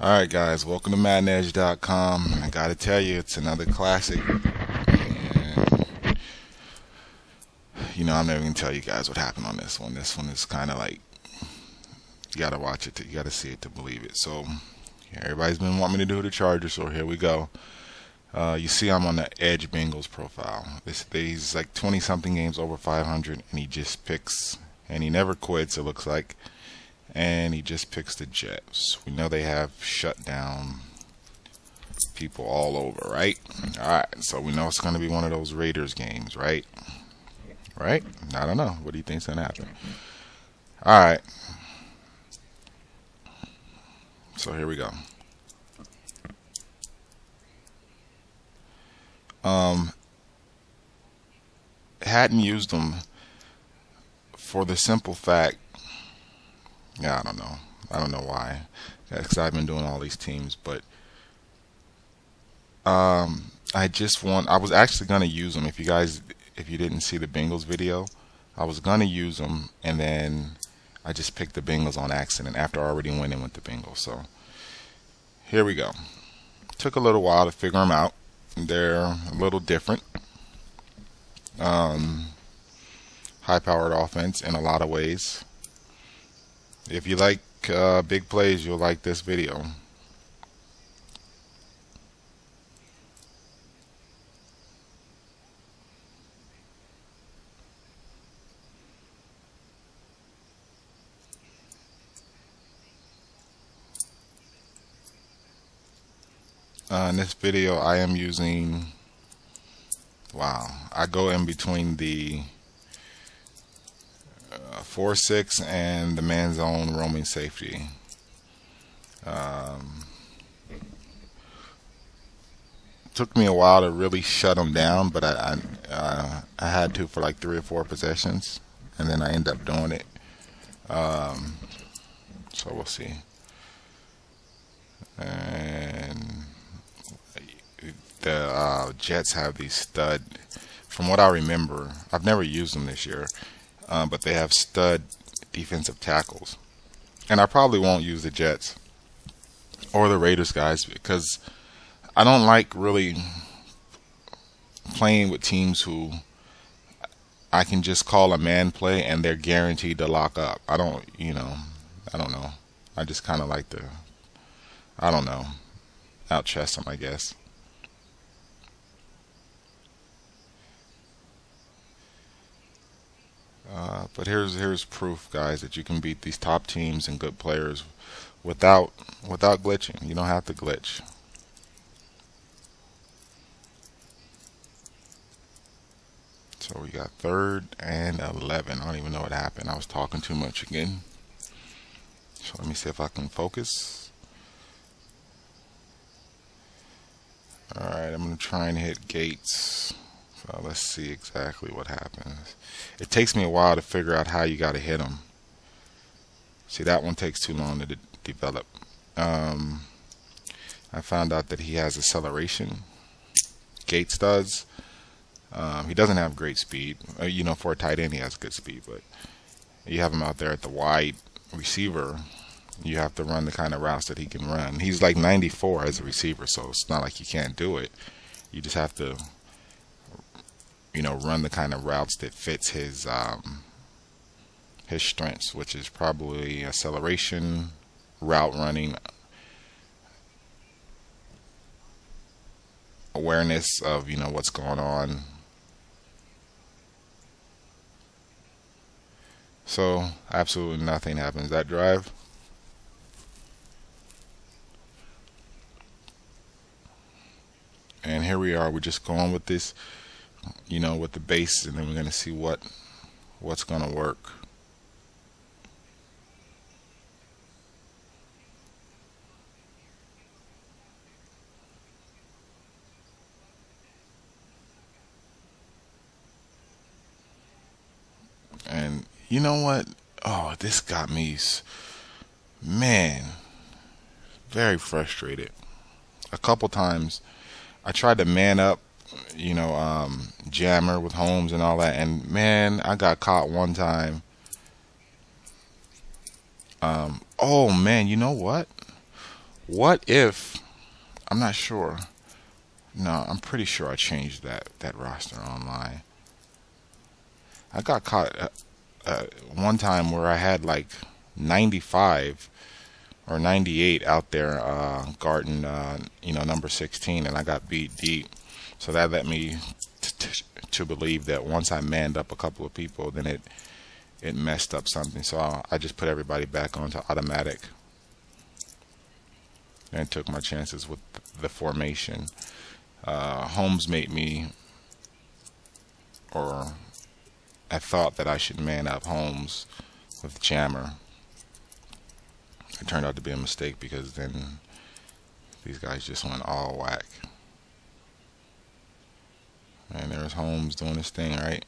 Alright guys, welcome to Maddenedge.com. I gotta tell you, it's another classic. And, I'm never gonna tell you guys what happened on this one. This one is kinda like, you gotta watch it, you gotta see it to believe it. So, yeah, everybody's been wanting me to do the Chargers, so here we go. You see I'm on the Edge Bengals profile. He's like 20 something games over 500, and he just picks, and he never quits, it looks like. And he just picks the Jets. We know they have shut down people all over, right? Alright, so we know it's going to be one of those Raiders games, right? Right? I don't know. What do you think's going to happen? Alright. So here we go. Hadn't used them for the simple fact, yeah, I don't know. I don't know why. Because I've been doing all these teams, but I was actually gonna use them. If you didn't see the Bengals video, I was gonna use them, and then I just picked the Bengals on accident after already winning with the Bengals. So here we go. Took a little while to figure them out. They're a little different. High-powered offense in a lot of ways. If you like big plays, you'll like this video. In this video, I am using, I go in between the 4-6 and the man zone roaming safety. Took me a while to really shut them down, but I had to for like 3 or 4 possessions, and then I end up doing it. So we'll see. And the Jets have these stud, from what I remember, I've never used them this year, but they have stud defensive tackles. And I probably won't use the Jets or the Raiders guys because I don't like really playing with teams who I can just call a man play and they're guaranteed to lock up. I don't know. I just kind of like to, out chest them, I guess. But here's proof, guys, that you can beat these top teams and good players without glitching. You don't have to glitch. So we got 3rd and 11. I don't even know what happened. I was talking too much again. So let me see if I can focus. Alright, I'm going to try and hit Gates. So let's see exactly what happens. It takes me a while to figure out how you got to hit them. See, that one takes too long to develop. I found out that he has acceleration. Gates does. He doesn't have great speed. For a tight end, he has good speed, but you have him out there at the wide receiver. You have to run the kind of routes that he can run. He's like 94 as a receiver, so it's not like you can't do it. You just have to run the kind of routes that fits his strengths, which is probably acceleration, route running, awareness of what's going on. So absolutely nothing happens that drive. And here we are. We're just going with this, with the base, and then we're going to see what's going to work. And you know what? Oh, this got me, man, very frustrated. A couple times I tried to man up, jammer with Holmes and all that, and man, I got caught one time. Oh man, you know what? What if, I'm not sure. No, I'm pretty sure I changed that roster online. I got caught one time where I had like 95 or 98 out there guarding number 16, and I got beat deep. So that led me to believe that once I manned up a couple of people, then it messed up something. So I just put everybody back onto automatic and took my chances with the formation. Holmes made me, or I thought that I should man up Holmes with Jammer. It turned out to be a mistake because then these guys just went all whack. And there's Holmes doing his thing, right?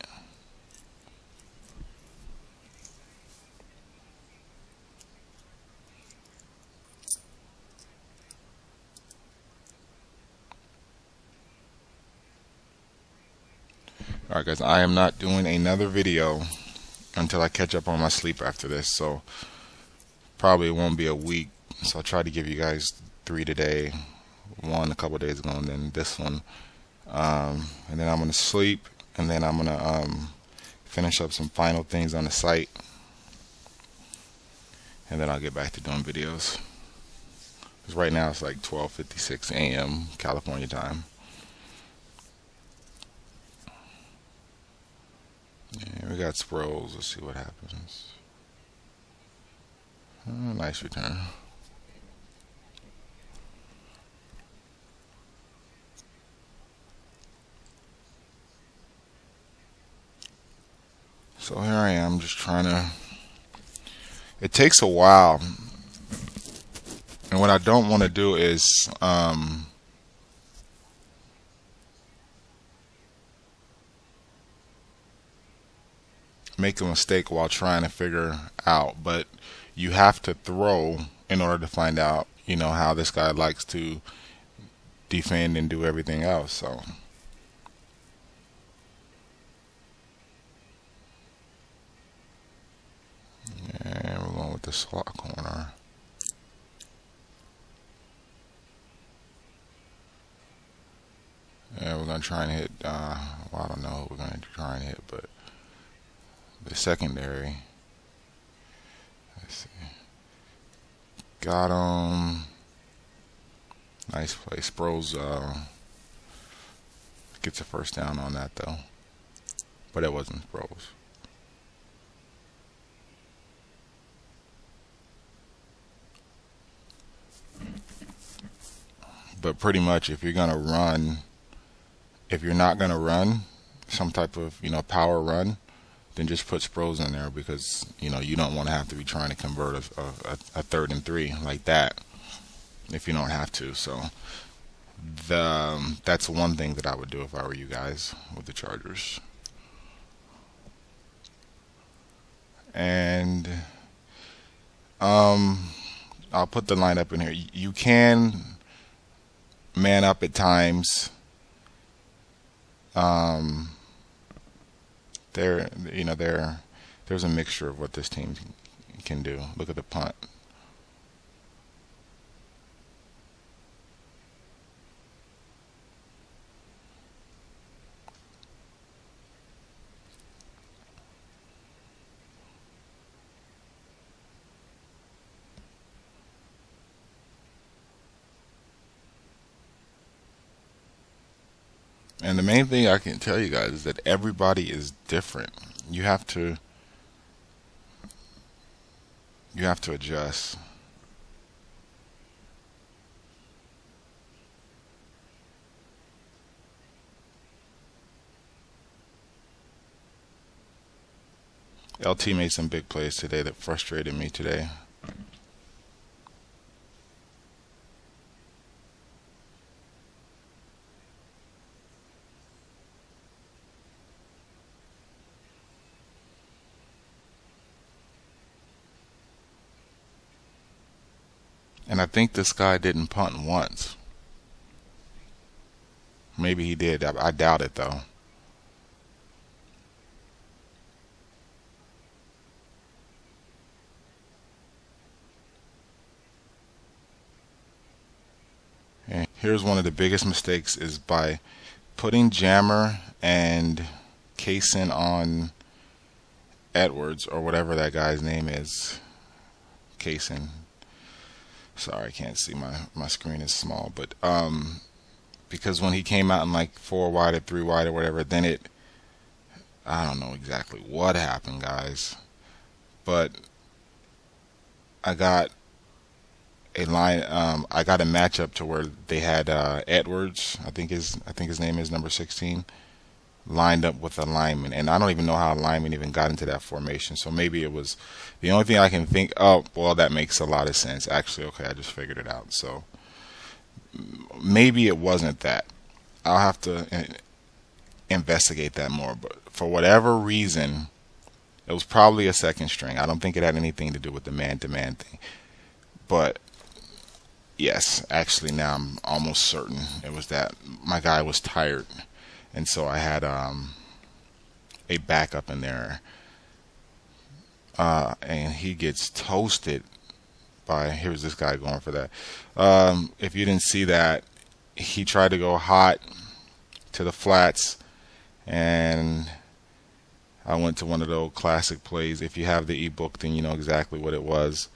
Alright guys, I am not doing another video until I catch up on my sleep after this, so probably it won't be a week. So I'll try to give you guys 3 today, one a couple days ago, and then this one. And then I'm gonna sleep, and then I'm gonna finish up some final things on the site, and then I'll get back to doing videos. Because right now it's like 12:56 a.m. California time. Yeah, we got Sproles. Let's see what happens. Nice return. So here I am, just trying to. It takes a while, and what I don't want to do is make a mistake while trying to figure out. But you have to throw in order to find out, how this guy likes to defend and do everything else. So. And we're going with the slot corner. And we're going to try and hit, well, I don't know who we're going to try and hit, but the secondary. Let's see. Got him. Nice play. Sproles gets a first down on that, though. But it wasn't Sproles. But pretty much, if you're gonna run, if you're not gonna run some type of power run, then just put Sproles in there, because you don't want to have to be trying to convert a 3rd and 3 like that if you don't have to. So that's one thing that I would do if I were you guys with the Chargers. And I'll put the lineup in here. You can man up at times. There's a mixture of what this team can do. Look at the punt. And the main thing I can tell you guys is that everybody is different. You have to adjust. LT made some big plays today that frustrated me today. And I think this guy didn't punt once. Maybe he did. I doubt it, though. here's one of the biggest mistakes is by putting Jammer and Kaysen on Edwards or whatever that guy's name is. Kaysen. Sorry, I can't see, my screen is small, but because when he came out in like 4 wide or 3 wide or whatever, then I don't know exactly what happened, guys, but I got a line. I got a matchup to where they had Edwards, I think his name is number 16, lined up with a lineman, and I don't even know how a lineman even got into that formation. So maybe it was the only thing I can think. Oh, well, that makes a lot of sense. Actually, okay, I just figured it out. So maybe it wasn't that. I'll have to investigate that more. But for whatever reason, it was probably a second string. I don't think it had anything to do with the man-to-man thing. But yes, actually, now I'm almost certain it was that. My guy was tired, and so I had a backup in there, and he gets toasted by, here's this guy going for that. If you didn't see that, he tried to go hot to the flats, and I went to one of those classic plays. If you have the ebook, then you know exactly what it was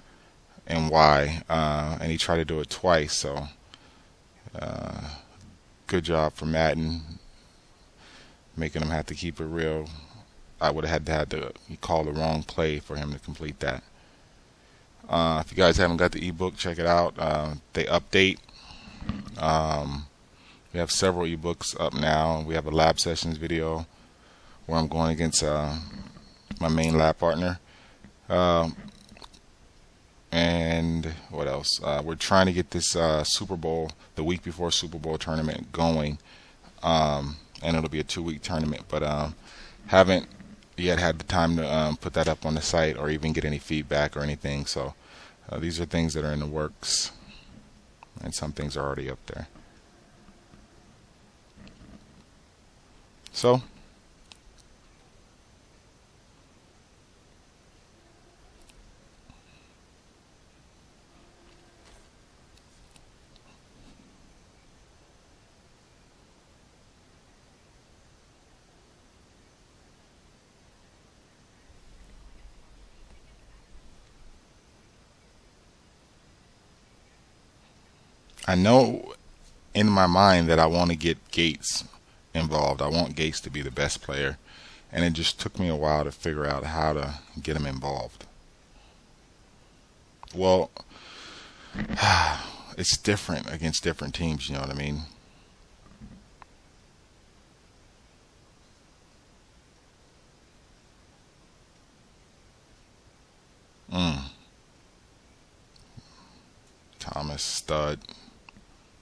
and why. And he tried to do it twice, so good job for Madden, making him have to keep it real. I would have had to call the wrong play for him to complete that. If you guys haven't got the ebook, check it out. They update. We have several ebooks up now. We have a lab sessions video where I'm going against my main lab partner. And what else? We're trying to get this Super Bowl, the week before Super Bowl tournament going. And it'll be a 2-week tournament, but haven't yet had the time to put that up on the site or even get any feedback or anything. So these are things that are in the works, and some things are already up there. So I know in my mind that I want to get Gates involved. I want Gates to be the best player, and it just took me a while to figure out how to get him involved. Well, it's different against different teams, you know what I mean? Thomas, stud.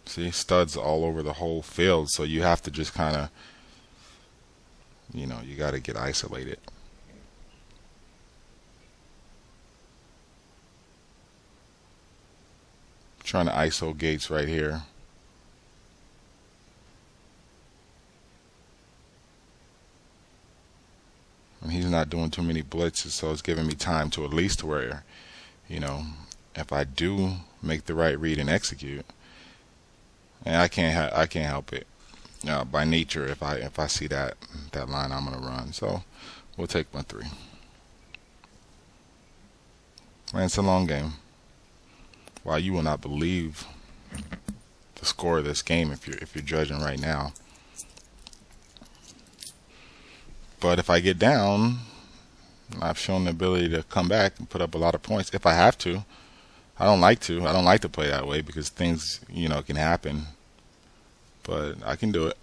See, studs all over the whole field, so you have to just kind of, you know, you got to get isolated. Trying to ISO Gates right here. And he's not doing too many blitzes, so it's giving me time to at least where, you know, if I do make the right read and execute, and I can't help it. By nature, if I see that line, I'm gonna run. So we'll take my 3. Man, it's a long game. Wow, you will not believe the score of this game if you're judging right now. But if I get down, I've shown the ability to come back and put up a lot of points if I have to. I don't like to play that way because things, you know, can happen. But I can do it.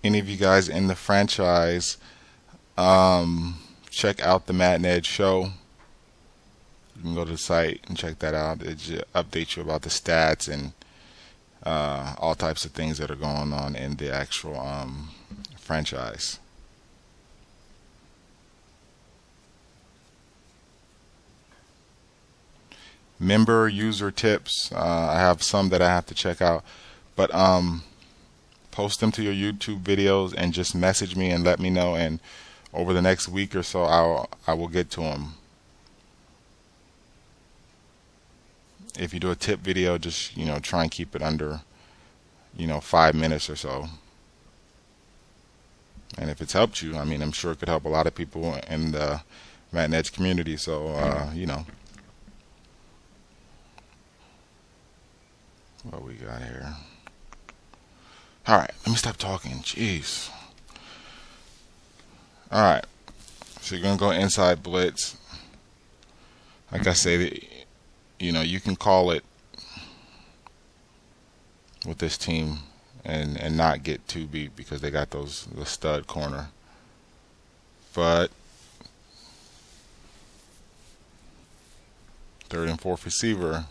Any of you guys in the franchise, check out the Maddenedge show. You can go to the site and check that out. It updates you about the stats and all types of things that are going on in the actual franchise. Member user tips. I have some that I have to check out. But post them to your YouTube videos and just message me and let me know. And over the next week or so, I will get to them. If you do a tip video, just try and keep it under 5 minutes or so. And if it's helped you, I mean, I'm sure it could help a lot of people in the Maddenedge community. So what we got here? All right, let me stop talking. Jeez. All right, so you're gonna go inside blitz. Like I say, you can call it with this team and not get too beat because they got the stud corner. But third and fourth receiver,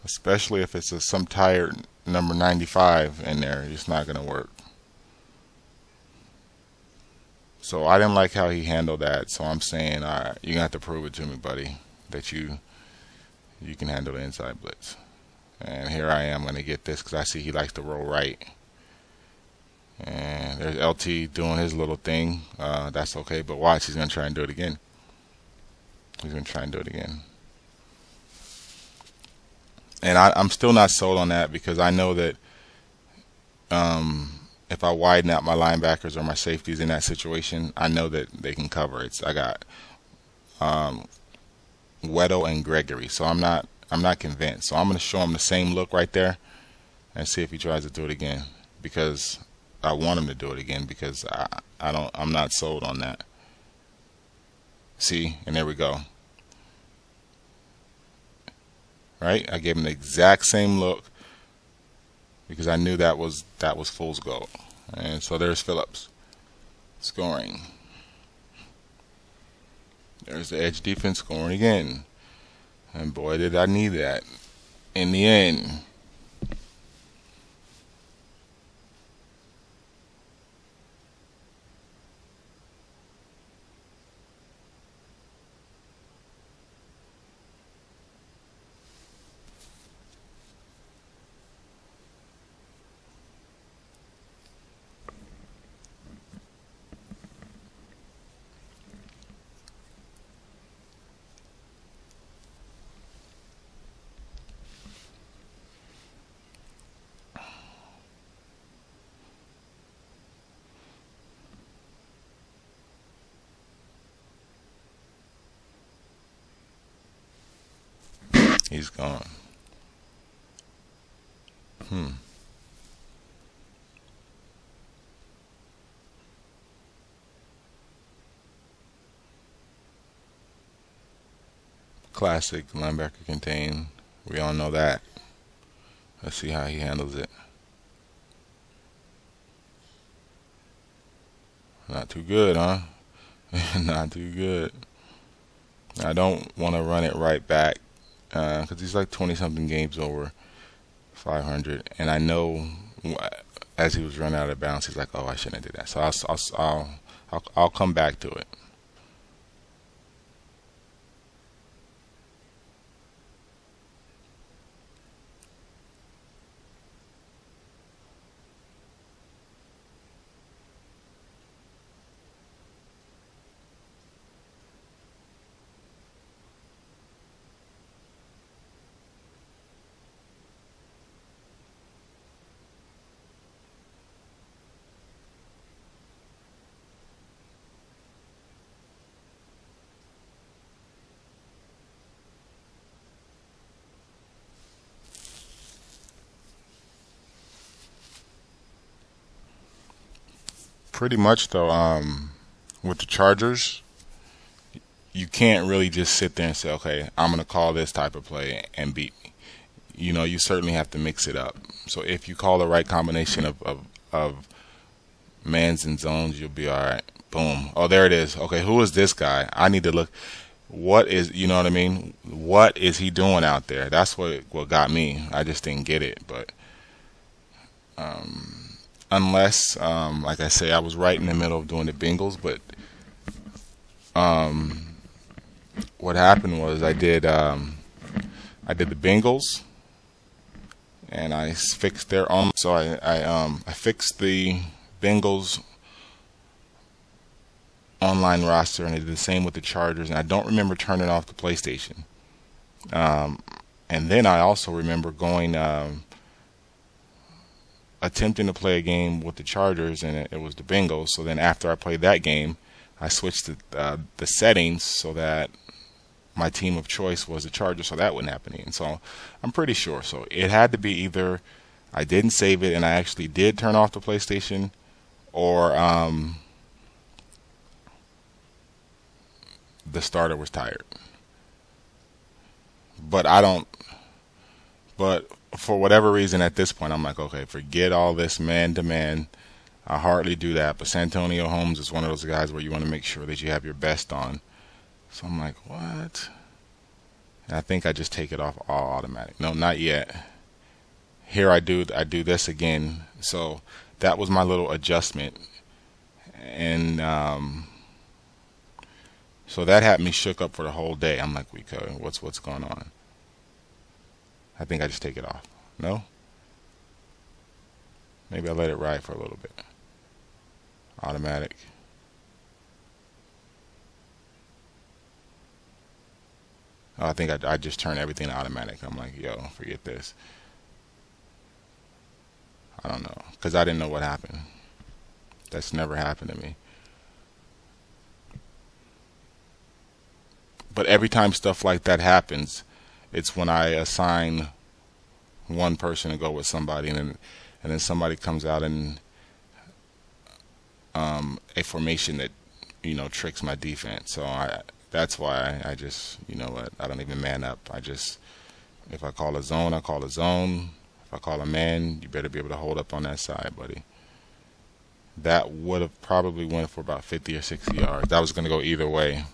especially if it's some tired number 95 in there, it's not going to work. So I didn't like how he handled that. So I'm saying, all right, you're going to have to prove it to me, buddy, that you can handle the inside blitz. And here I am going to get this because I see he likes to roll right. And there's LT doing his little thing. That's okay, but watch, he's going to try and do it again. He's going to try and do it again. And I'm still not sold on that because I know that if I widen out my linebackers or my safeties in that situation, I know that they can cover it. I got Weddle and Gregory, so I'm not convinced. So I'm going to show him the same look right there and see if he tries to do it again, because I want him to do it again, because I'm not sold on that. See, and there we go. Right? I gave him the exact same look because I knew that was fool's gold. And so there's Phillips scoring. There's the edge defense scoring again. And boy, did I need that in the end. He's gone. Classic linebacker contain. We all know that. Let's see how he handles it. Not too good, huh? Not too good. I don't want to run it right back because he's like 20-something games over 500, and I know as he was running out of bounds, he's like, "Oh, I shouldn't have did that." So I'll come back to it. Pretty much though, with the Chargers, you can't really just sit there and say, okay, I'm going to call this type of play and beat me. You certainly have to mix it up. So if you call the right combination of mans and zones, you'll be all right. Boom. Oh, there it is. Okay, who is this guy? I need to look. What is, you know what I mean? What is he doing out there? That's what got me. I just didn't get it. But unless, like I say, I was right in the middle of doing the Bengals, but what happened was I did the Bengals, and I fixed their own. So I fixed the Bengals online roster, and I did the same with the Chargers. And I don't remember turning off the PlayStation. And then I also remember going attempting to play a game with the Chargers, and it was the Bengals. So then after I played that game, I switched the settings so that my team of choice was the Chargers, so that wouldn't happen again. So I'm pretty sure. So it had to be either I didn't save it and I actually did turn off the PlayStation, or the starter was tired. But I don't. But for whatever reason, at this point, I'm like, okay, forget all this man-to-man. I hardly do that. But Santonio Holmes is one of those guys where you want to make sure that you have your best on. So I'm like, what? And I think I just take it off all automatic. No, not yet. Here I do this again. So that was my little adjustment. And so that had me shook up for the whole day. I'm like, what's going on? I think I just take it off. No? Maybe I let it ride for a little bit. Automatic. Oh, I think I just turned everything to automatic. I'm like, yo, forget this. I don't know. Because I didn't know what happened. That's never happened to me. But every time stuff like that happens, it's when I assign one person to go with somebody, and then somebody comes out in a formation that tricks my defense. So that's why I just what, I don't even man up. If I call a zone, I call a zone. If I call a man, you better be able to hold up on that side, buddy. That would have probably went for about 50 or 60 yards. That was going to go either way.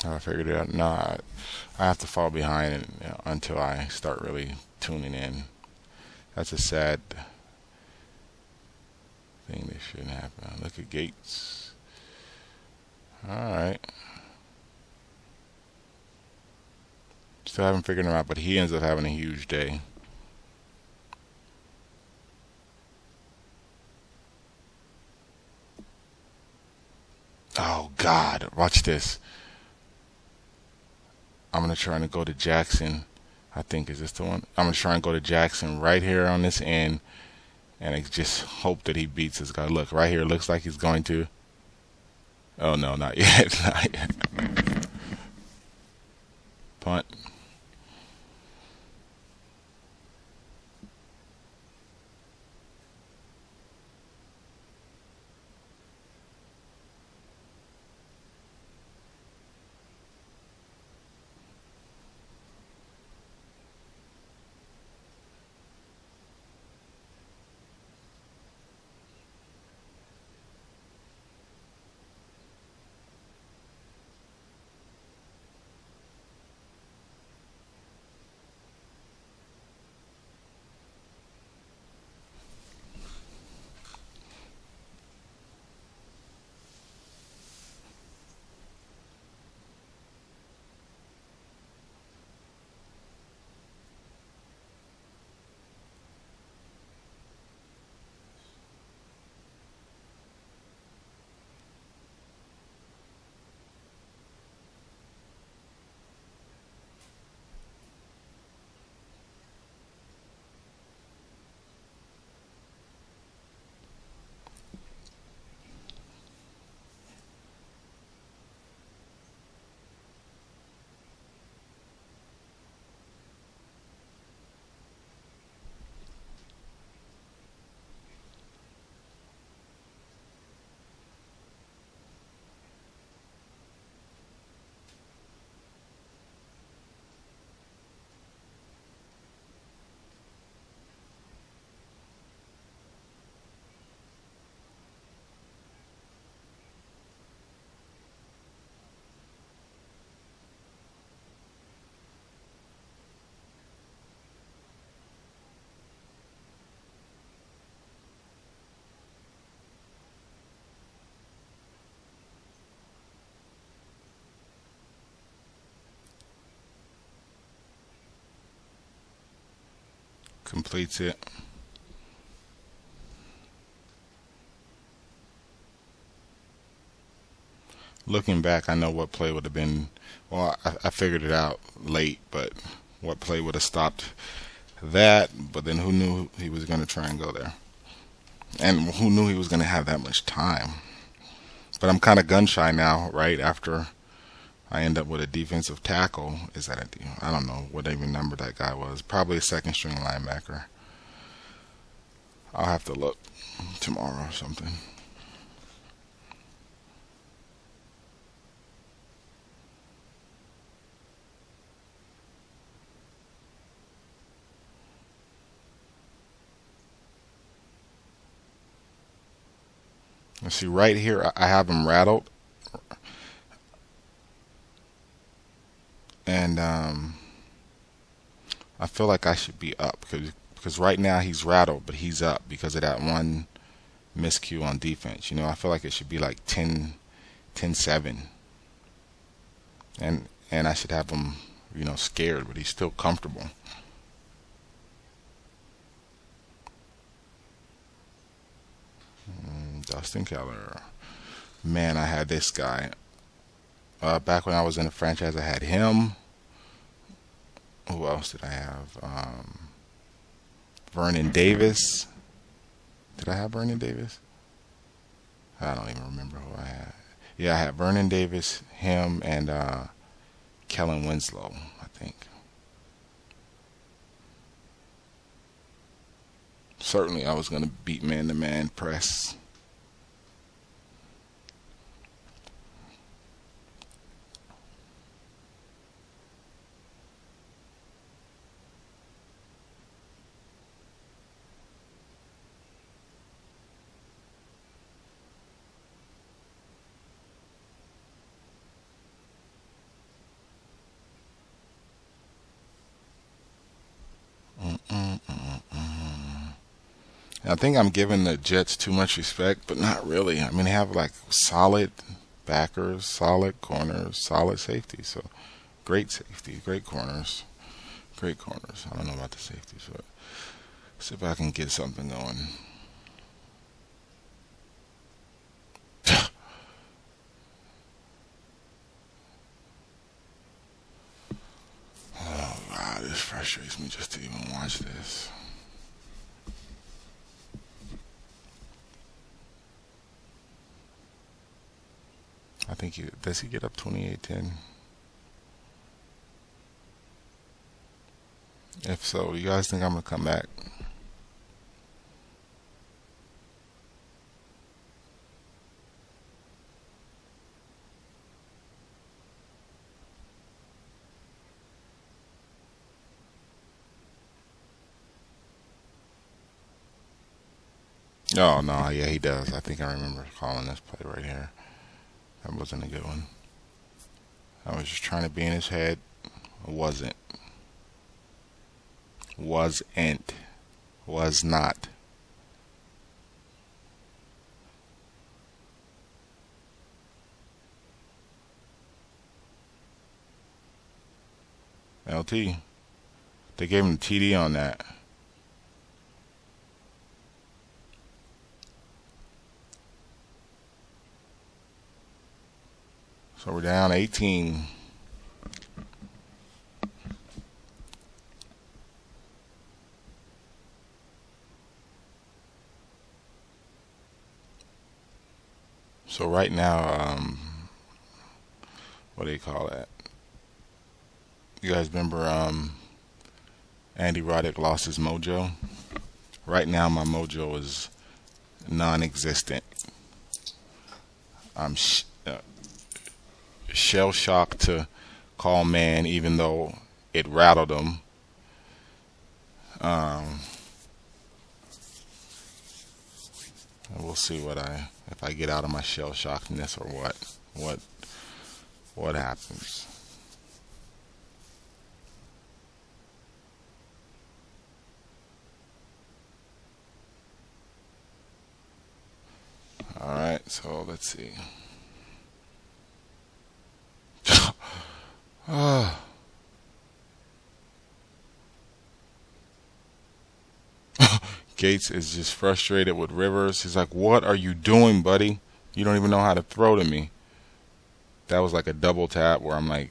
I figured it out. No, I have to fall behind until I start really tuning in. That's a sad thing that shouldn't happen. Look at Gates. All right. Still haven't figured him out, but he ends up having a huge day. Oh, God. Watch this. I'm going to try and go to Jackson. I think, is this the one? I'm going to try and go to Jackson right here on this end, and I just hope that he beats this guy. Look, right here, looks like he's going to. Oh, no, not yet. Not yet. Punt. Completes it. Looking back, I know what play would have been. Well, I figured it out late, but what play would have stopped that? But then who knew he was going to try and go there? And who knew he was going to have that much time? But I'm kind of gun shy now, right? After I end up with a defensive tackle. Is that I don't know what even number that guy was. Probably a second string linebacker. I'll have to look tomorrow or something. Let's see, right here I have him rattled. And I feel like I should be up because right now he's rattled, but he's up because of that one miscue on defense. You know, I feel like it should be like 10-7. And I should have him, you know, scared, but he's still comfortable. Dustin Keller. Man, I had this guy. Back when I was in the franchise, I had him. Who else did I have? Vernon Davis. Did I have Vernon Davis? I don't even remember who I had. Yeah, I had Vernon Davis, him, and Kellen Winslow, I think. Certainly, I was going to beat man-to-man press. I think I'm giving the Jets too much respect, but not really. I mean, they have like solid backers, solid corners, solid safety. So great safety, great corners, great corners. I don't know about the safeties, but see if I can get something going. Oh wow, this frustrates me just to even watch this. I think does he get up 28-10? If so, you guys think I'm gonna come back? Oh no, yeah, he does. I think I remember calling this play right here. That wasn't a good one. I was just trying to be in his head. Wasn't. Wasn't. Was not. LT. They gave him TD on that. So we're down 18. So right now, what do you call that? You guys remember Andy Roddick lost his mojo? Right now my mojo is non-existent. I'm shell-shocked to call man even though it rattled him. We'll see if I get out of my shell-shockedness or what happens. All right, so let's see. Gates is just frustrated with Rivers. He's like, "What are you doing, buddy? You don't even know how to throw to me." That was like a double tap where I'm like,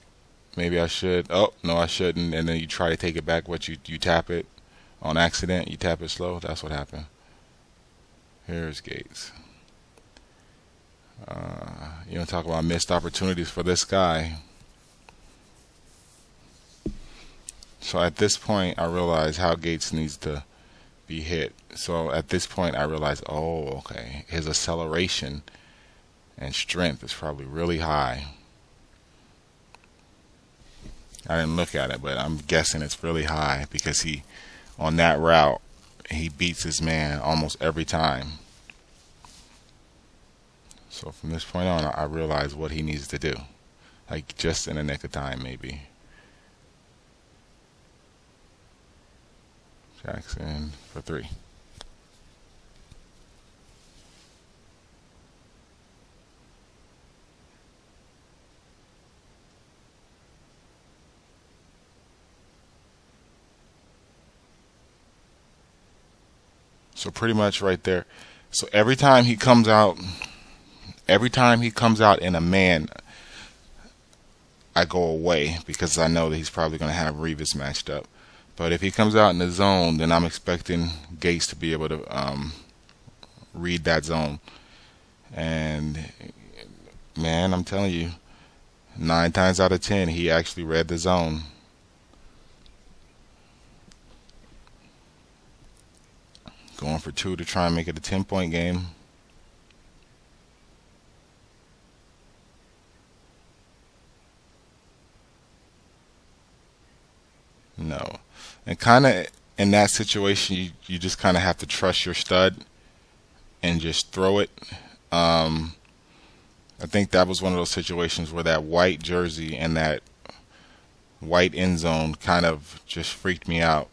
maybe I should. Oh, no, I shouldn't. And then you try to take it back, but you tap it on accident. You tap it slow. That's what happened. Here's Gates. You know, talk about missed opportunities for this guy. So at this point, I realize how Gates needs to be hit. So at this point, I realize, oh, okay, his acceleration and strength is probably really high. I didn't look at it, but I'm guessing it's really high because he, on that route, he beats his man almost every time. So from this point on, I realize what he needs to do, like just in the nick of time, maybe. Jackson for 3. So pretty much right there. So every time he comes out in a man, I go away because I know that he's probably going to have Revis matched up. But if he comes out in the zone, then I'm expecting Gates to be able to read that zone. And man, I'm telling you, 9 times out of 10, he actually read the zone. Going for 2 to try and make it a 10-point game. No. And kind of in that situation, you just kind of have to trust your stud and just throw it. I think that was one of those situations where that white jersey and that white end zone kind of just freaked me out.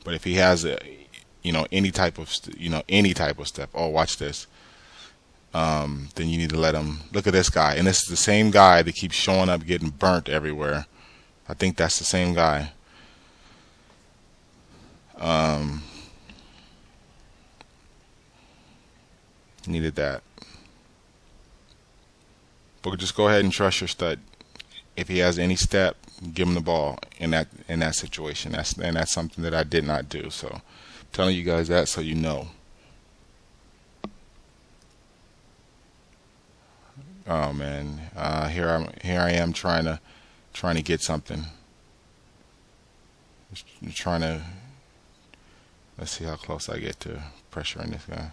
But if he has a, any type of step, oh, watch this. Then you need to let him look at this guy, and this is the same guy that keeps showing up getting burnt everywhere. I think that's the same guy. Needed that, but just go ahead and trust your stud. If he has any step, give him the ball in that situation. That's something that I did not do. So I'm telling you guys that so you know. Oh man, here I am trying to get something. Just trying to. Let's see how close I get to pressuring this guy.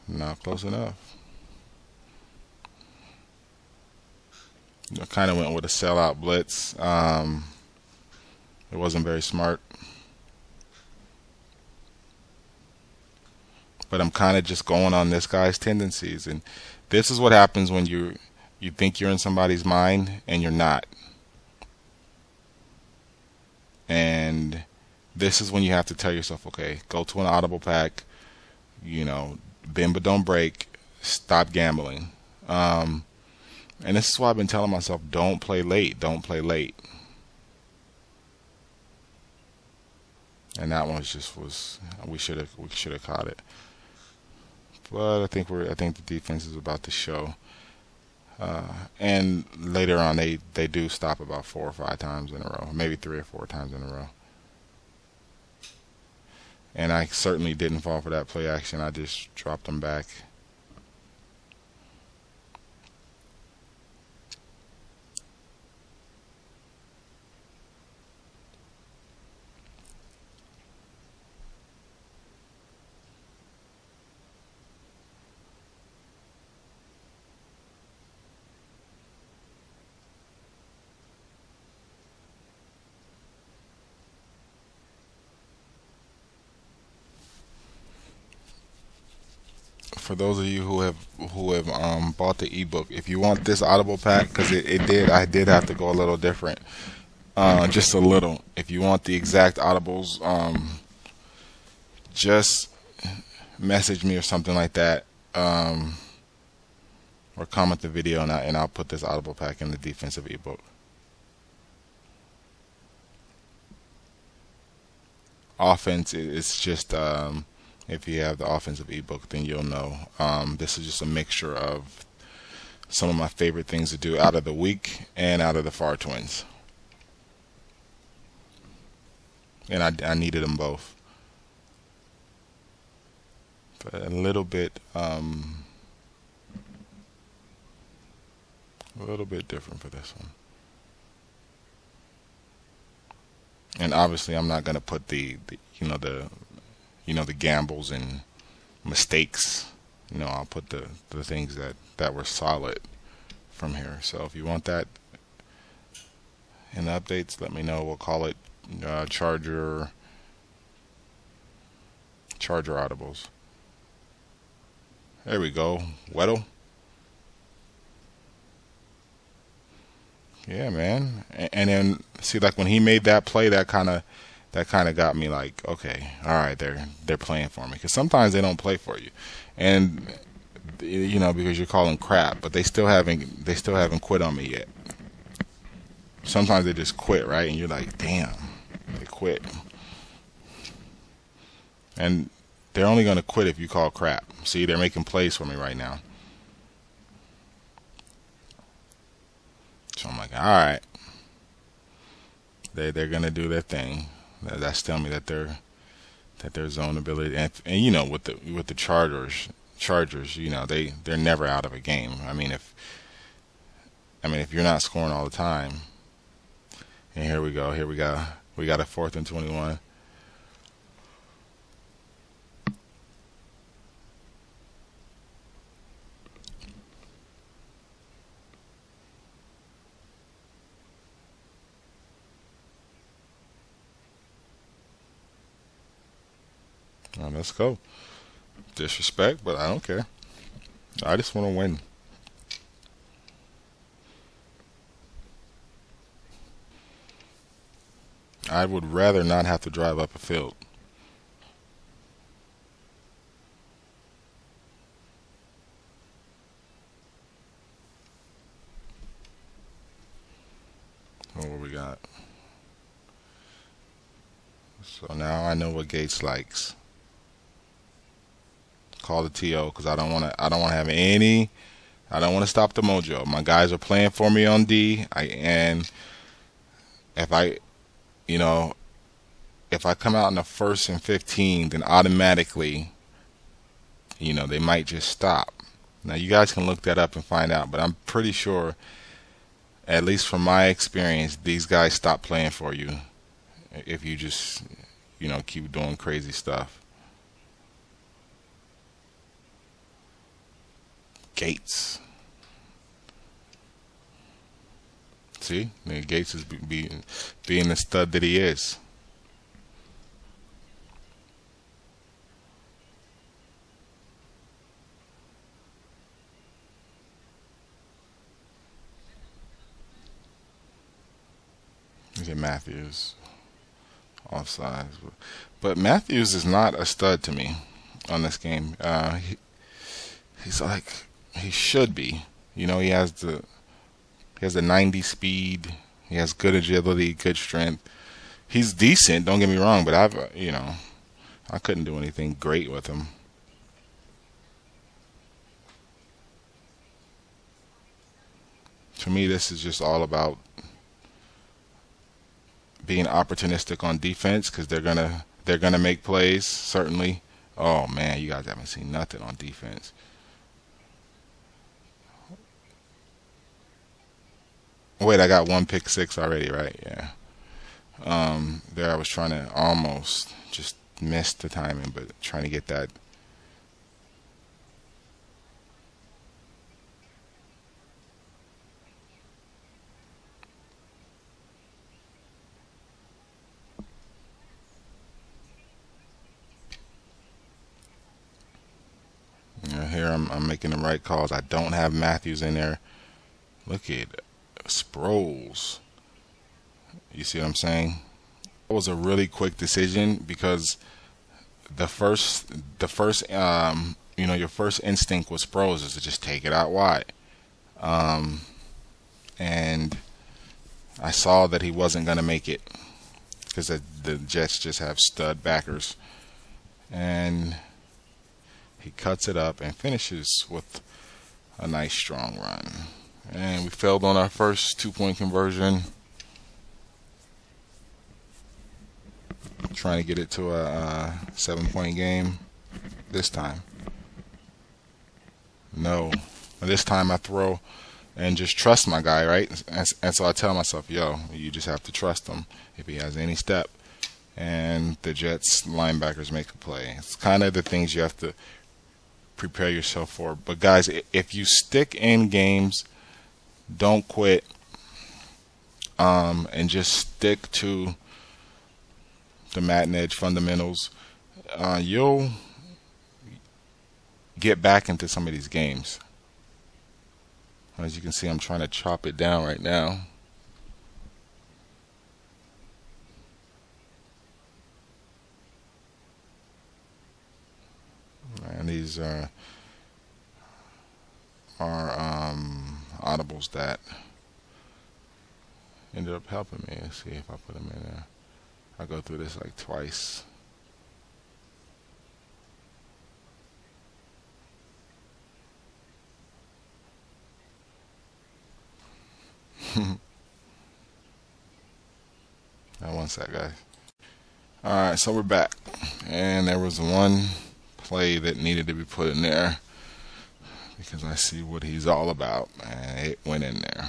Not close enough. I kind of went with a sellout blitz. It wasn't very smart. But I'm kind of just going on this guy's tendencies. And this is what happens when you think you're in somebody's mind and you're not. And this is when you have to tell yourself, okay, go to an audible pack, bend but don't break, stop gambling. And this is why I've been telling myself, don't play late, don't play late. And that one was we should have caught it. But I think the defense is about to show. And later on, they do stop about 4 or 5 times in a row, maybe 3 or 4 times in a row. And I certainly didn't fall for that play action. I just dropped them back. For those of you who have bought the ebook, if you want this audible pack, because I did have to go a little different, just a little. If you want the exact audibles, just message me or something like that. or comment the video, and I'll put this audible pack in the defensive ebook. Offense is just if you have the offensive ebook, then you'll know. This is just a mixture of some of my favorite things to do out of the week and out of the far twins, and I needed them both. But a little bit different for this one. And obviously, I'm not gonna put the gambles and mistakes. I'll put the things that were solid from here. So if you want that in the updates, let me know. We'll call it Charger Audibles. There we go. Weddle. Yeah, man. And then see, like when he made that play, that kind of got me like, okay, all right, they're playing for me, because sometimes they don't play for you, and because you're calling crap, but they still haven't quit on me yet. Sometimes they just quit, right? And you're like, damn, they quit, and they're only gonna quit if you call crap. See, they're making plays for me right now. So I'm like, all right, they're gonna do their thing. That's telling me that their zone ability, and with the Chargers, they're never out of a game. I mean, if you're not scoring all the time, and here we got a 4th and 21. Now let's go. Disrespect, but I don't care. I just want to win. I would rather not have to drive up a field. What we got? So now I know what Gates likes. Call the TO, because I don't want to have any. I don't want to stop the mojo. My guys are playing for me on D. And if I come out in the 1st and 15, then automatically, they might just stop. Now you guys can look that up and find out, but I'm pretty sure, at least from my experience, these guys stop playing for you if you just keep doing crazy stuff. Gates. See, Gates is being the stud that he is. Look at Matthews. Offsides. But Matthews is not a stud to me on this game. He's like, he should be. He has the 90 speed. He has good agility, good strength. He's decent, don't get me wrong, but I couldn't do anything great with him. To me, this is just all about being opportunistic on defense, because they're gonna make plays, certainly. Oh man, you guys haven't seen nothing on defense. Wait, I got 1 pick 6 already, right? Yeah. There I was trying to almost just miss the timing, but trying to get that. Here I'm making the right calls. I don't have Matthews in there. Look at Sproles. You see what I'm saying? It was a really quick decision, because your first instinct with Sproles is to just take it out wide. And I saw that he wasn't going to make it because the Jets just have stud backers. And he cuts it up and finishes with a nice strong run. And we failed on our first 2-point conversion. Trying to get it to a 7-point game this time. No. This time I throw and just trust my guy, right? And so I tell myself, yo, you just have to trust him if he has any step. And the Jets linebackers make a play. It's kind of the things you have to prepare yourself for. But guys, if you stick in games, don't quit, and just stick to the Maddenedge fundamentals. You'll get back into some of these games. As you can see, I'm trying to chop it down right now. And these are audibles that ended up helping me. Let's see if I put them in there. I go through this like twice. One sec, guys. Alright, so we're back. And there was one play that needed to be put in there because I see what he's all about, and it went in there.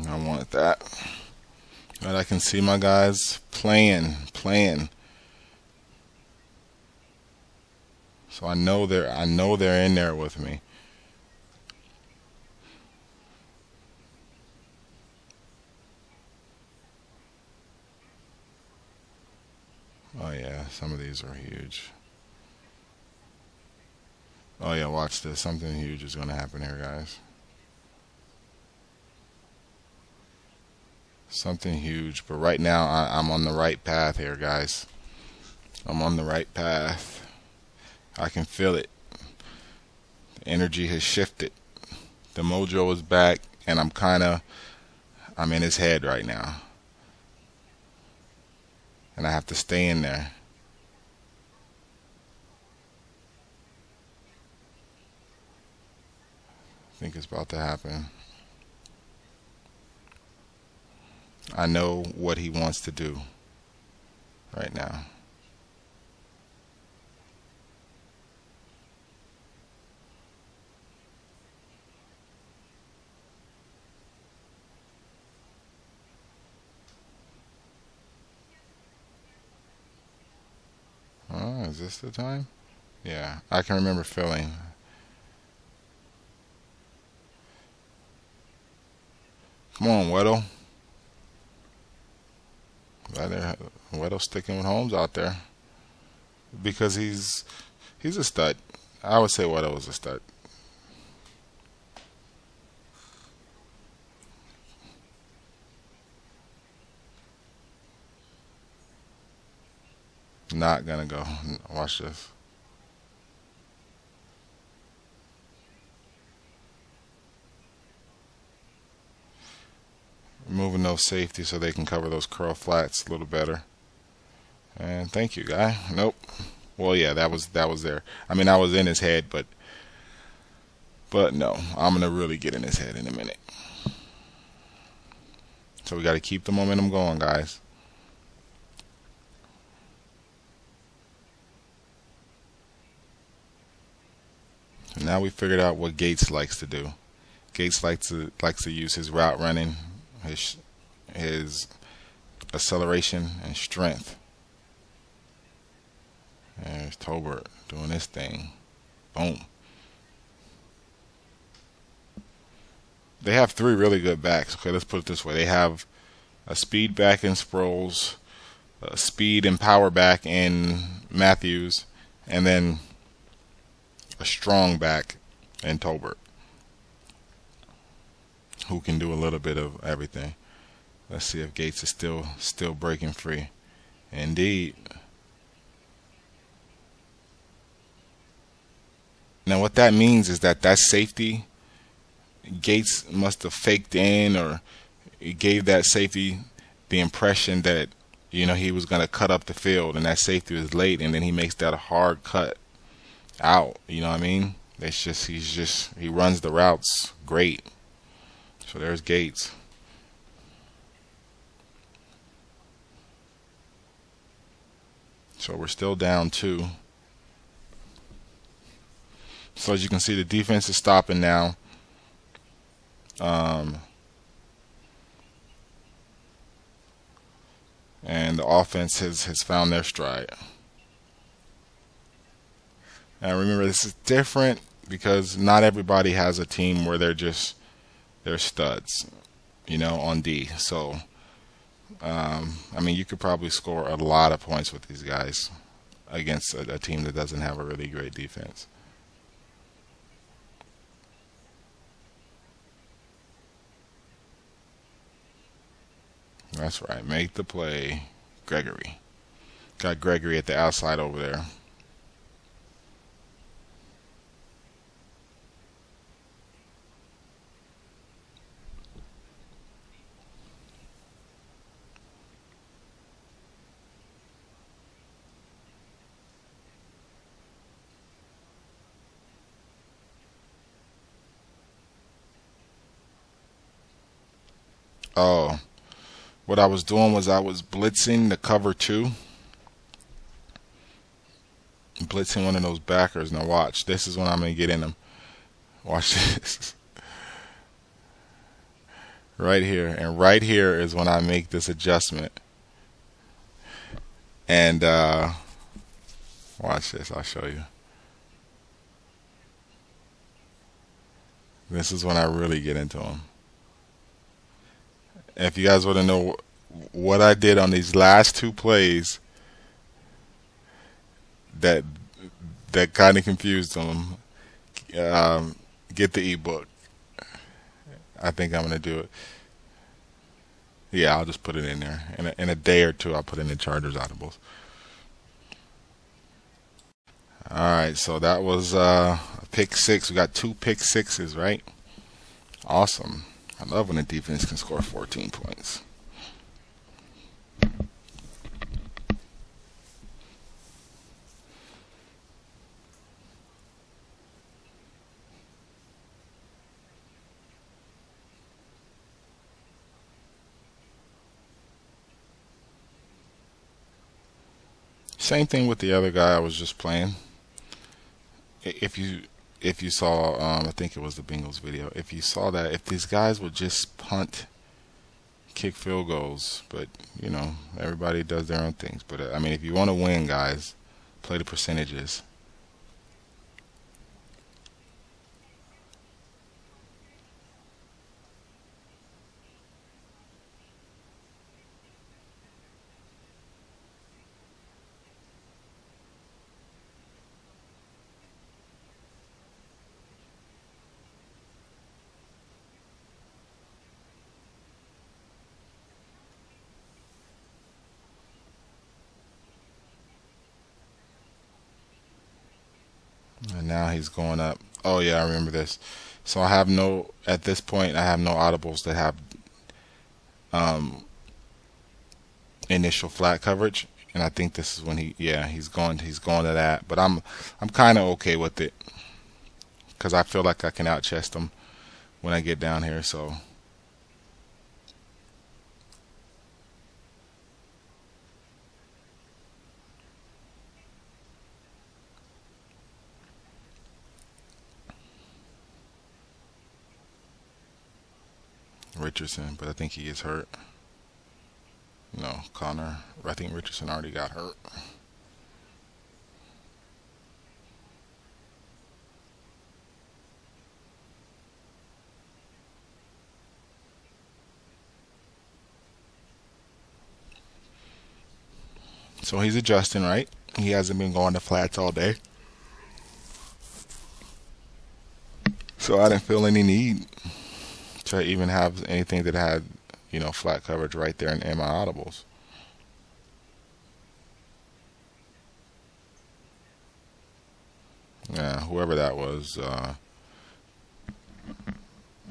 I want that. But I can see my guys playing. So I know they're in there with me. Oh yeah, some of these are huge. Oh yeah, watch this. Something huge is going to happen here, guys. Something huge. But right now, I'm on the right path here, guys. I'm on the right path. I can feel it. The energy has shifted. The mojo is back, and I'm in his head right now. And I have to stay in there. I think it's about to happen. I know what he wants to do right now. Oh, is this the time? Yeah, I can remember feeling. Come on, Weddle. Weddle sticking with Holmes out there because he's a stud. I would say Weddle was a stud. Not gonna go. Watch this. Removing those safeties so they can cover those curl flats a little better. And thank you, guy. Nope. Well, yeah, that was there. I mean, I was in his head, but no, I'm gonna really get in his head in a minute. So we got to keep the momentum going, guys. So now we figured out what Gates likes to do. Gates likes to use his route running, his acceleration and strength. And there's Tolbert doing this thing. Boom. They have three really good backs. Okay, let's put it this way. They have a speed back in Sproles, a speed and power back in Matthews, and then a strong back in Tolbert, who can do a little bit of everything. Let's see if Gates is still breaking free. Indeed. Now what that means is that safety, Gates must have faked in, or he gave that safety the impression that, you know, he was going to cut up the field, and that safety was late, and then he makes that hard cut out. You know what I mean? It's just he runs the routes great. So there's Gates. So we're still down 2. So as you can see, the defense is stopping now. And the offense has found their stride. And remember, this is different because not everybody has a team where they're studs, you know, on D. So, I mean, you could probably score a lot of points with these guys against a team that doesn't have a really great defense. That's right. Make the play, Gregory. Got Gregory at the outside over there. Oh, what I was doing was I was blitzing the cover 2. Blitzing one of those backers. Now watch. This is when I'm going to get in them. Watch this. Right here. And right here is when I make this adjustment. And watch this. I'll show you. This is when I really get into them. If you guys want to know what I did on these last 2 plays that kind of confused them, get the ebook. I think I'm going to do it. Yeah, I'll just put it in there. In a day or 2, I'll put in the Chargers audibles. Alright, so that was a pick 6. We got 2 pick 6s, right? Awesome. I love when the defense can score 14 points. Same thing with the other guy I was just playing. If you saw, I think it was the Bengals video. If you saw that, if these guys would just punt, kick field goals, but you know, everybody does their own things. But I mean, if you want to win, guys, play the percentages. And now he's going up. Oh yeah, I remember this. So at this point, I have no audibles that have initial flat coverage, and I think this is when he's going to that. But I'm kind of okay with it because I feel like I can out chest him when I get down here. So. Richardson, but I think he gets hurt. No, Connor. I think Richardson already got hurt. So he's adjusting, right? He hasn't been going to flats all day. So I didn't feel any need to even have anything that had, flat coverage right there in my audibles. Yeah, whoever that was, I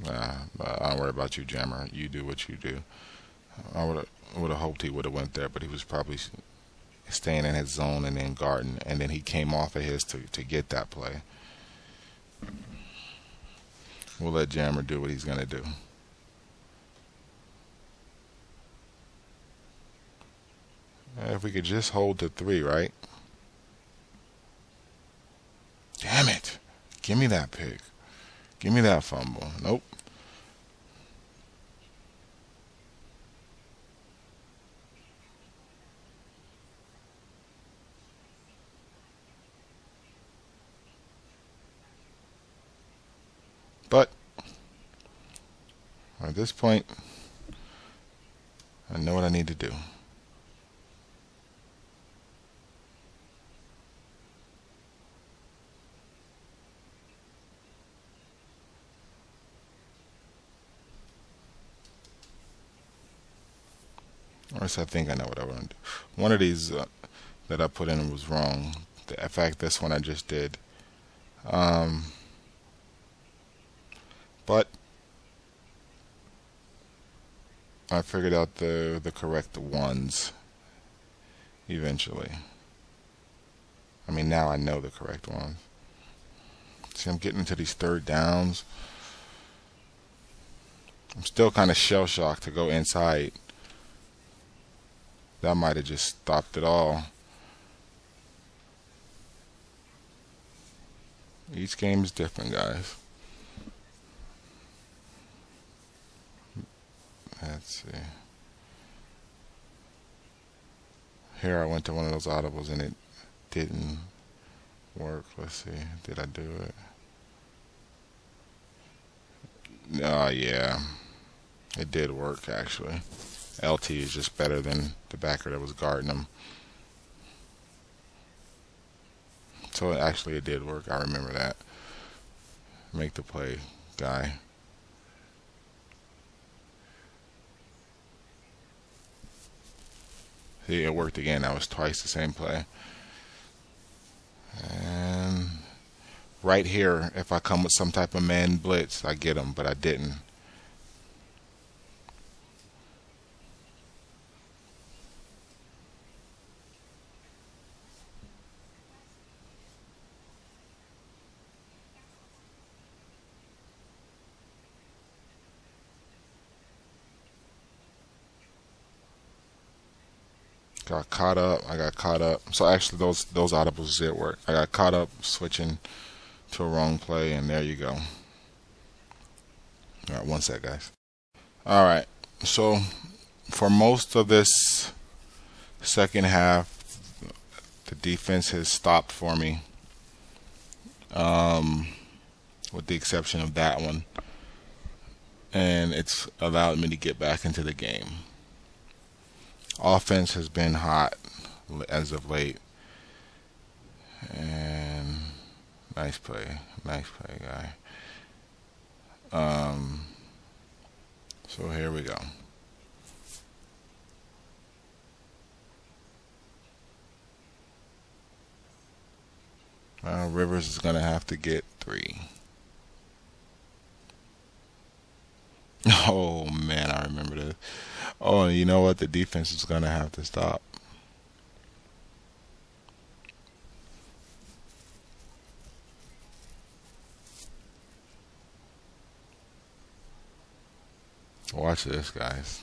don't worry about you, Jammer. You do what you do. I would have hoped he would have went there, but he was probably staying in his zone and then guarding, and then he came off of his to get that play. We'll let Jammer do what he's gonna do. If we could just hold to 3, right? Damn it! Give me that pick. Give me that fumble. Nope. But at this point, I know what I need to do. Or else I think I know what I want to do. One of these that I put in was wrong. In fact, this one I just did. But I figured out the correct ones eventually. I mean, now I know the correct ones. See, I'm getting into these third downs. I'm still kind of shell-shocked to go inside. That might have just stopped it all. Each game is different, guys. Let's see. Here I went to one of those audibles and it didn't work. Let's see. Did I do it? Yeah. It did work, actually. LT is just better than the backer that was guarding him. So actually it did work. I remember that. Make the play, guy. See, it worked again. That was twice the same play. And right here, if I come with some type of man blitz, I get him, but I didn't. Got caught up. I got caught up. So actually, those audibles did work. I got caught up switching to a wrong play, and there you go. All right, one sec, guys. All right. So for most of this second half, the defense has stopped for me, with the exception of that one, and it's allowed me to get back into the game. Offense has been hot as of late. And nice play, guy. So here we go. Rivers is gonna have to get 3. Oh man, I remember this. Oh, you know what? The defense is gonna have to stop. Watch this, guys.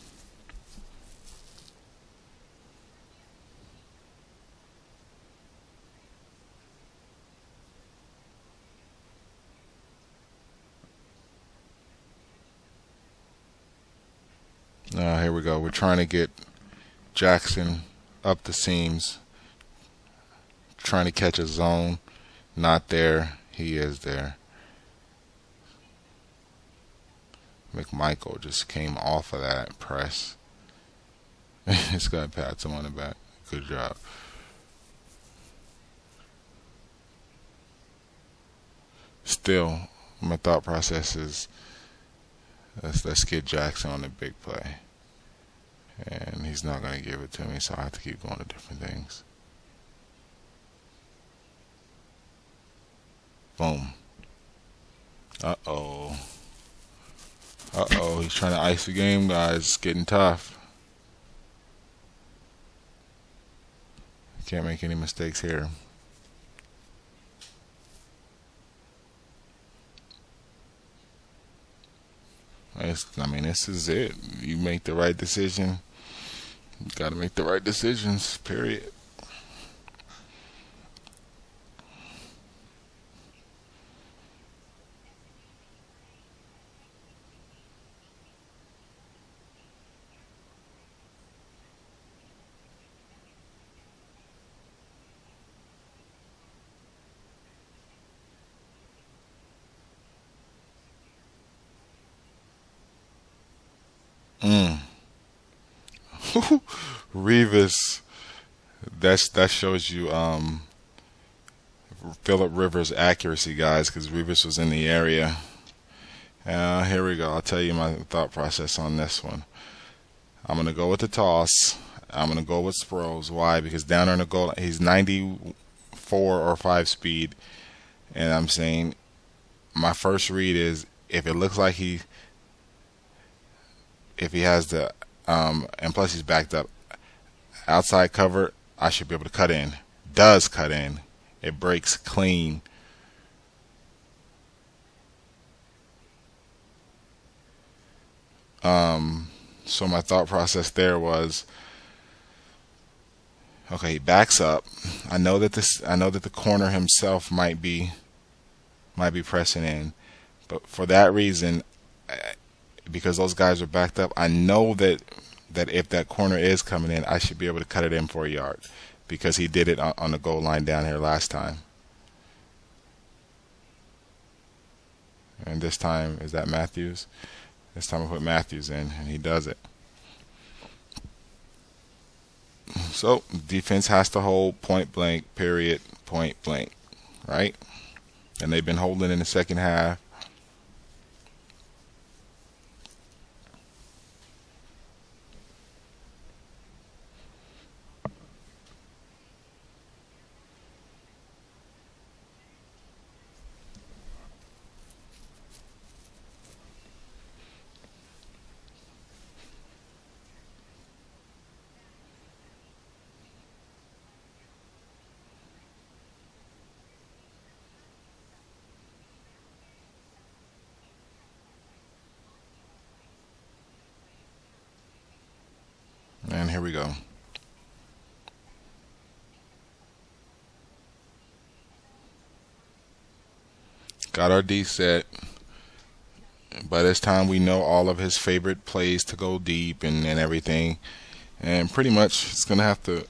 Here we go. We're trying to get Jackson up the seams, trying to catch a zone. Not there. He is there. McMichael just came off of that press. It's got to pat him on the back. Good job. Still, my thought process is let's get Jackson on the big play. And he's not going to give it to me, so I have to keep going to different things. Boom. Uh-oh. Uh-oh, he's trying to ice the game, guys. It's getting tough. Can't make any mistakes here. I mean, this is it. You make the right decision. You got to make the right decisions, period. Revis, that shows you Philip Rivers' accuracy, guys, because Revis was in the area. Here we go. I'll tell you my thought process on this one. I'm gonna go with the toss. I'm gonna go with Sproles. Why? Because down on the goal, he's 94 or 5 speed, and I'm saying my first read is if it looks like if he has the and plus he's backed up outside cover, I should be able to cut in. Does cut in. It breaks clean. So my thought process there was, okay, he backs up. I know that the corner himself might be pressing in, but for that reason, because those guys are backed up, I know that if that corner is coming in, I should be able to cut it in for a yard, because he did it on the goal line down here last time. And this time, is that Matthews? This time I put Matthews in, and he does it. So defense has to hold point blank, period, point blank, right? And they've been holding in the second half. And here we go. Got our D set. By this time we know all of his favorite plays to go deep and everything. And pretty much it's going to have to,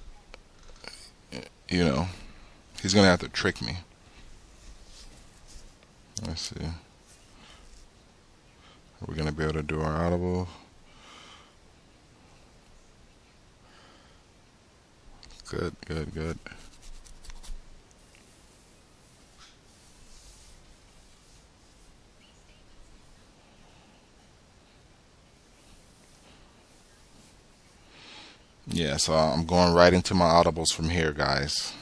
he's going to have to trick me. Let's see. Are we going to be able to do our audible? Good, good, good. Yeah, so I'm going right into my audibles from here, guys.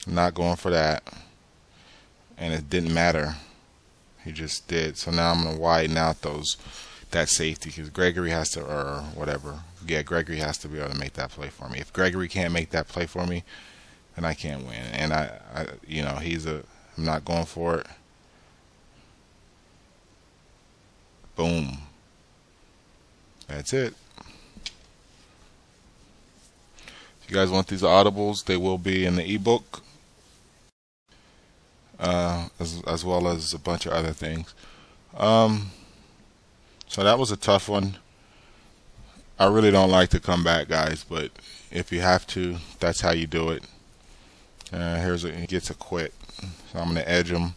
Not going for that. And it didn't matter. He just did. So now I'm going to widen out that safety, because Gregory has to, or whatever. Yeah, Gregory has to be able to make that play for me. If Gregory can't make that play for me, then I can't win. And I'm not going for it. Boom. That's it. If you guys want these audibles, they will be in the ebook. as well as a bunch of other things. So that was a tough one. I really don't like to come back, guys, but if you have to, that's how you do it. He gets a quit, so I'm gonna edge him,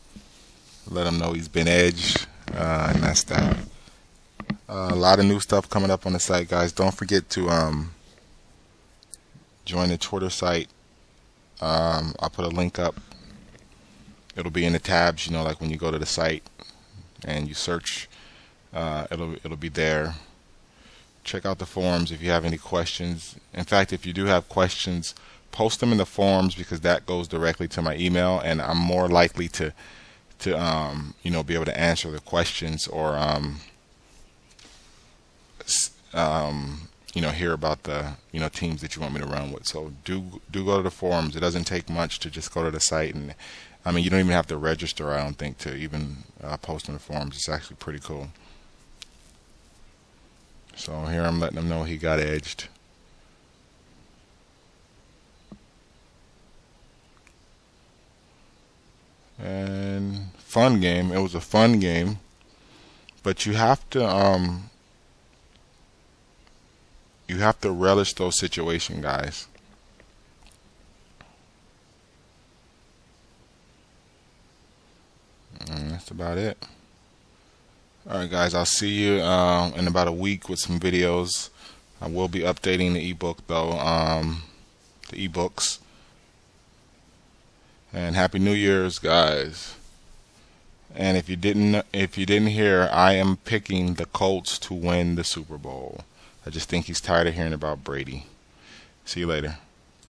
let him know he's been edged, and that's that. A lot of new stuff coming up on the site, guys. Don't forget to join the Twitter site. I'll put a link up. It'll be in the tabs, like when you go to the site and you search, it'll be there. Check out the forums if you have any questions. In fact, if you do have questions, post them in the forums, because that goes directly to my email, and I'm more likely to be able to answer the questions, or hear about the teams that you want me to run with. So do go to the forums. It doesn't take much to just go to the site, and you don't even have to register, I don't think, to even post in the forums. It's actually pretty cool. So here I'm letting him know he got edged. And fun game. It was a fun game, but you have to relish those situations, guys. And that's about it. Alright, guys, I'll see you in about a week with some videos. I will be updating the ebook, though, the ebooks. And Happy New Year's, guys. And if you didn't hear, I am picking the Colts to win the Super Bowl. I just think he's tired of hearing about Brady. See you later.